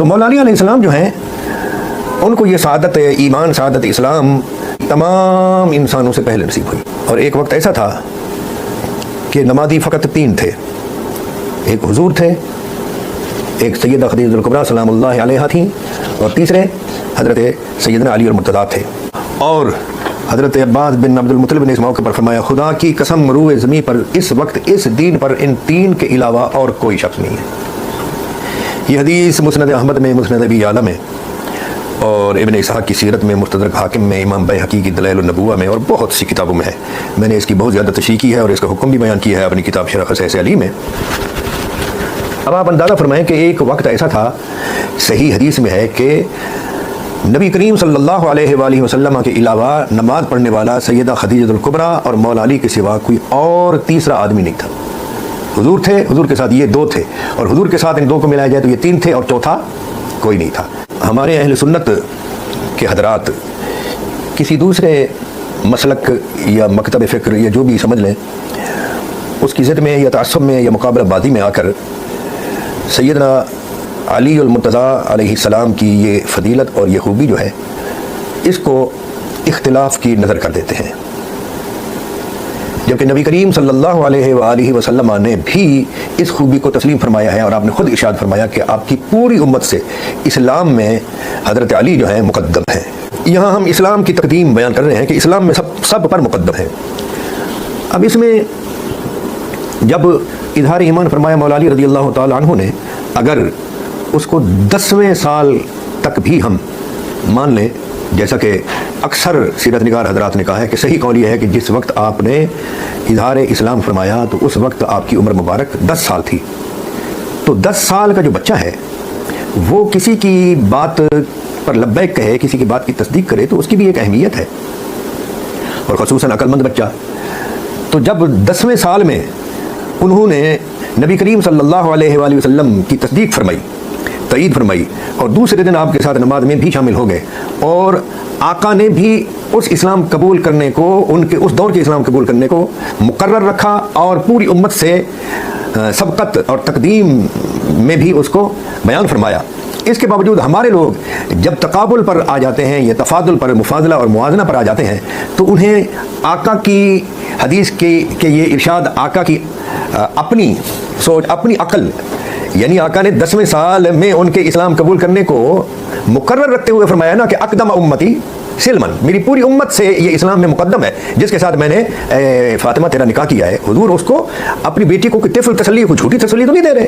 تو مولا علی علیہ السلام جو ہیں ان کو یہ سعادت ایمان، سعادت اسلام تمام انسانوں سے پہلے نصیب ہوئی. اور ایک وقت ایسا تھا کہ نمازی فقط 3 تھے. ایک حضور تھے، ایک سیدہ خدیجہ الکبریٰ سلام اللہ علیہا تھیں، اور تیسرے حضرت سیدنا علی المرتضیٰ تھے. اور حضرت عباس بن عبد المطلب نے اس موقع پر فرمایا خدا کی قسم مروع زمین پر اس وقت اس دین پر ان 3 کے علاوہ اور کوئی شخص نہیں ہے. یہ حدیث مسند احمد میں، مسند ابی اعلیٰ میں، اور ابن اسحاق کی سیرت میں، مستدرک حاکم میں، امام بیہقی کی دلائل النبوہ میں، اور بہت سی کتابوں میں ہے. میں نے اس کی بہت زیادہ تشریح کی ہے اور اس کا حکم بھی بیان کیا ہے اپنی کتاب شرح خصائص علی میں. اب آپ اندازہ فرمائیں کہ ایک وقت ایسا تھا، صحیح حدیث میں ہے کہ نبی کریم صلی اللہ علیہ وآلہ وسلم کے علاوہ نماز پڑھنے والا سیدہ خدیجہ الکبریٰ اور مولا علی کے سوا کوئی اور تیسرا آدمی نہیں تھا. حضور تھے، حضور کے ساتھ یہ 2 تھے، اور حضور کے ساتھ ان 2 کو ملایا جائے تو یہ 3 تھے، اور چوتھا کوئی نہیں تھا. ہمارے اہل سنت کے حضرات کسی دوسرے مسلک یا مکتب فکر یا جو بھی سمجھ لیں، اس کی ضد میں یا تعصب میں یا مقابلہ بازی میں آ کر سیدنا علی المرتضیٰ علیہ السلام کی یہ فضیلت اور یہ خوبی جو ہے اس کو اختلاف کی نظر کر دیتے ہیں، جبکہ نبی کریم صلی اللہ علیہ وآلہ وسلم نے بھی اس خوبی کو تسلیم فرمایا ہے. اور آپ نے خود ارشاد فرمایا کہ آپ کی پوری امت سے اسلام میں حضرت علی جو ہیں مقدم ہیں. یہاں ہم اسلام کی تقدیم بیان کر رہے ہیں کہ اسلام میں سب پر مقدم ہے. اب اس میں جب اظہار ایمان فرمایا مولا علی رضی اللہ تعالی عنہ نے، اگر اس کو 10ویں سال تک بھی ہم مان لیں، جیسا کہ اکثر سیرت نگار حضرات نے کہا ہے کہ صحیح قول یہ ہے کہ جس وقت آپ نے اظہار اسلام فرمایا تو اس وقت آپ کی عمر مبارک 10 سال تھی. تو 10 سال کا جو بچہ ہے وہ کسی کی بات پر لبیک کہے، کسی کی بات کی تصدیق کرے تو اس کی بھی ایک اہمیت ہے، اور خصوصاً عقل مند بچہ. تو جب 10ویں سال میں انہوں نے نبی کریم صلی اللہ علیہ وآلہ وسلم کی تصدیق فرمائی، تائید فرمائی، اور دوسرے دن آپ کے ساتھ نماز میں بھی شامل ہو گئے، اور آقا نے بھی اس اسلام قبول کرنے کو، ان کے اس دور کے اسلام قبول کرنے کو مقرر رکھا، اور پوری امت سے سبقت اور تقدیم میں بھی اس کو بیان فرمایا. اس کے باوجود ہمارے لوگ جب تقابل پر آ جاتے ہیں یا تفاضل پر، مفاضلہ اور موازنہ پر آ جاتے ہیں، تو انہیں آقا کی حدیث کے یہ ارشاد، آقا کی اپنی سوچ، اپنی عقل، یعنی آقا نے 10ویں سال میں ان کے اسلام قبول کرنے کو مقرر رکھتے ہوئے فرمایا نا کہ اقدم امتی سلمن، میری پوری امت سے یہ اسلام میں مقدم ہے جس کے ساتھ میں نے فاطمہ تیرا نکاح کیا ہے. حضور اس کو اپنی بیٹی کو طفل تسلی، کوئی جھوٹی تسلی تو نہیں دے رہے.